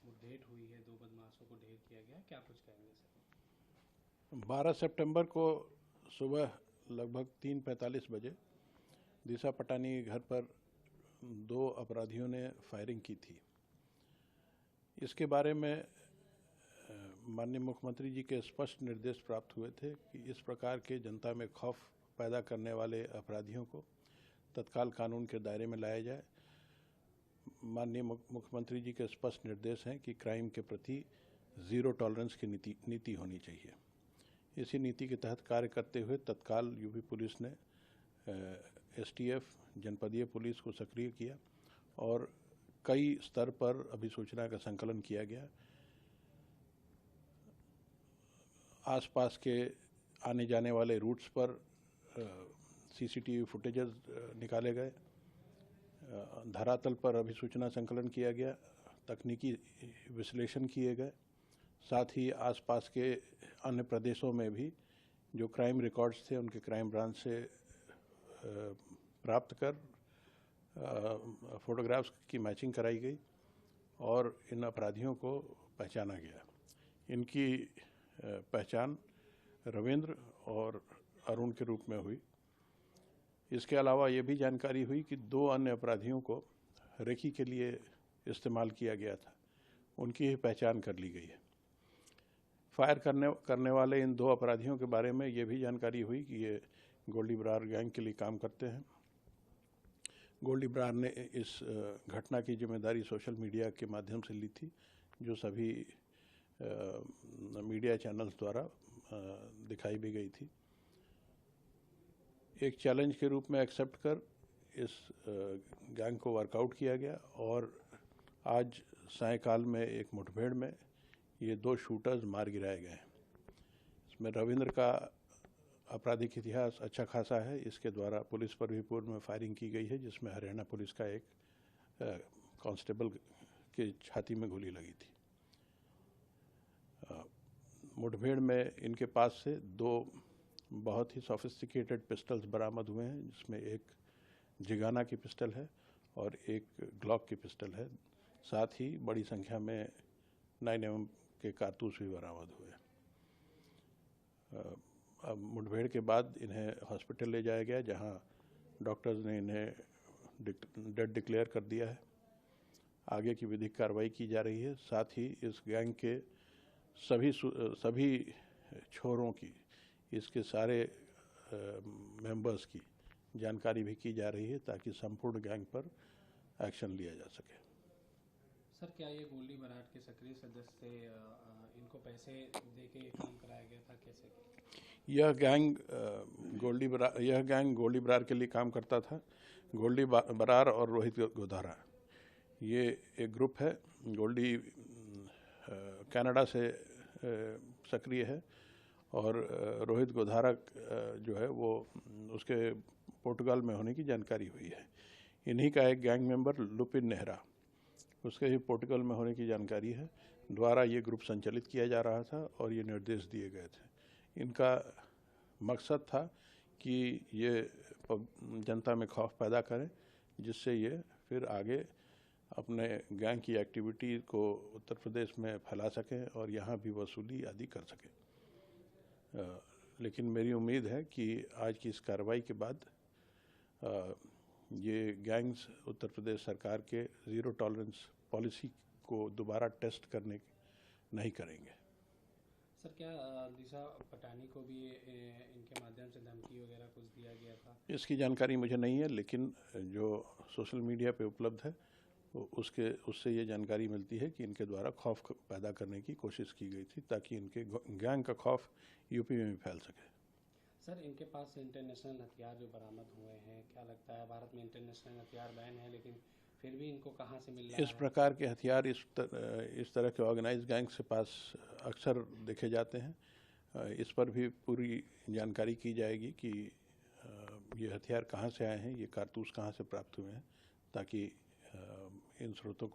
मुठभेड़ हुई है, 2 बदमाशों को ढेर किया गया, क्या कुछ कहेंगे सर? 12 सितंबर को सुबह लगभग 3:45 बजे दिशा पटानी घर पर 2 अपराधियों ने फायरिंग की थी। इसके बारे में माननीय मुख्यमंत्री जी के स्पष्ट निर्देश प्राप्त हुए थे कि इस प्रकार के जनता में खौफ पैदा करने वाले अपराधियों को तत्काल कानून के दायरे में लाया जाए। माननीय मुख्यमंत्री जी के स्पष्ट निर्देश हैं कि क्राइम के प्रति ज़ीरो टॉलरेंस की नीति होनी चाहिए। इसी नीति के तहत कार्य करते हुए तत्काल यूपी पुलिस ने एसटीएफ जनपदीय पुलिस को सक्रिय किया और कई स्तर पर अभिसूचना का संकलन किया गया। आसपास के आने जाने वाले रूट्स पर सीसीटीवी फुटेजेस निकाले गए, धरातल पर अभिसूचना संकलन किया गया, तकनीकी विश्लेषण किए गए, साथ ही आसपास के अन्य प्रदेशों में भी जो क्राइम रिकॉर्ड्स थे उनके क्राइम ब्रांच से प्राप्त कर फोटोग्राफ्स की मैचिंग कराई गई और इन अपराधियों को पहचाना गया। इनकी पहचान रविंद्र और अरुण के रूप में हुई। इसके अलावा ये भी जानकारी हुई कि 2 अन्य अपराधियों को रेकी के लिए इस्तेमाल किया गया था, उनकी ही पहचान कर ली गई है। फायर करने वाले इन 2 अपराधियों के बारे में ये भी जानकारी हुई कि ये गोल्डी बरार गैंग के लिए काम करते हैं। गोल्डी बरार ने इस घटना की जिम्मेदारी सोशल मीडिया के माध्यम से ली थी, जो सभी मीडिया चैनल्स द्वारा दिखाई भी गई थी। एक चैलेंज के रूप में एक्सेप्ट कर इस गैंग को वर्कआउट किया गया और आज सायंकाल में एक मुठभेड़ में ये 2 शूटर्स मार गिराए गए। इसमें रविंद्र का आपराधिक इतिहास अच्छा खासा है। इसके द्वारा पुलिस पर भी पूर्व में फायरिंग की गई है, जिसमें हरियाणा पुलिस का एक कांस्टेबल के छाती में गोली लगी थी। मुठभेड़ में इनके पास से 2 बहुत ही सोफिस्टिकेटेड पिस्टल्स बरामद हुए हैं, जिसमें एक जिगाना की पिस्टल है और एक ग्लॉक की पिस्टल है। साथ ही बड़ी संख्या में 9mm के कारतूस भी बरामद हुए। अब मुठभेड़ के बाद इन्हें हॉस्पिटल ले जाया गया, जहां डॉक्टर्स ने इन्हें डेड डिक्लेयर कर दिया है। आगे की विधिक कार्रवाई की जा रही है। साथ ही इस गैंग के सभी छोरों की, इसके सारे मेंबर्स की जानकारी भी की जा रही है, ताकि संपूर्ण गैंग पर एक्शन लिया जा सके। सर, क्या ये गोल्डी बरार के सक्रिय सदस्य थे? इनको पैसे देके काम कराया गया था, कैसे? यह गैंग गोल्डी बरार के लिए काम करता था। गोल्डी बरार और रोहित गोधारा, ये एक ग्रुप है। गोल्डी कनाडा से सक्रिय है और रोहित गोधारा जो है वो उसके पुर्तगाल में होने की जानकारी हुई है। इन्हीं का एक गैंग मेंबर लुपिन नेहरा, उसके ही पुर्तगाल में होने की जानकारी है। द्वारा ये ग्रुप संचालित किया जा रहा था और ये निर्देश दिए गए थे। इनका मकसद था कि ये जनता में खौफ पैदा करें, जिससे ये फिर आगे अपने गैंग की एक्टिविटी को उत्तर प्रदेश में फैला सकें और यहाँ भी वसूली आदि कर सकें। लेकिन मेरी उम्मीद है कि आज की इस कार्रवाई के बाद ये गैंग्स उत्तर प्रदेश सरकार के ज़ीरो टॉलरेंस पॉलिसी को दोबारा टेस्ट करने नहीं करेंगे। सर, क्या दिशा पटानी को भी इनके माध्यम से धमकी वगैरह कुछ दिया गया था? इसकी जानकारी मुझे नहीं है, लेकिन जो सोशल मीडिया पे उपलब्ध है उससे ये जानकारी मिलती है कि इनके द्वारा खौफ पैदा करने की कोशिश की गई थी, ताकि इनके गैंग का खौफ यूपी में भी फैल सके। सर, इनके पास से इंटरनेशनल हथियार जो बरामद हुए हैं, क्या लगता है? भारत में इंटरनेशनल हथियार बैन है, लेकिन फिर भी इनको कहाँ से मिल रहा है? इस प्रकार के हथियार इस तरह के ऑर्गेनाइज्ड गैंग से पास अक्सर देखे जाते हैं। इस पर भी पूरी जानकारी की जाएगी कि ये हथियार कहाँ से आए हैं, ये कारतूस कहाँ से प्राप्त हुए हैं, ताकि इन स्रोतों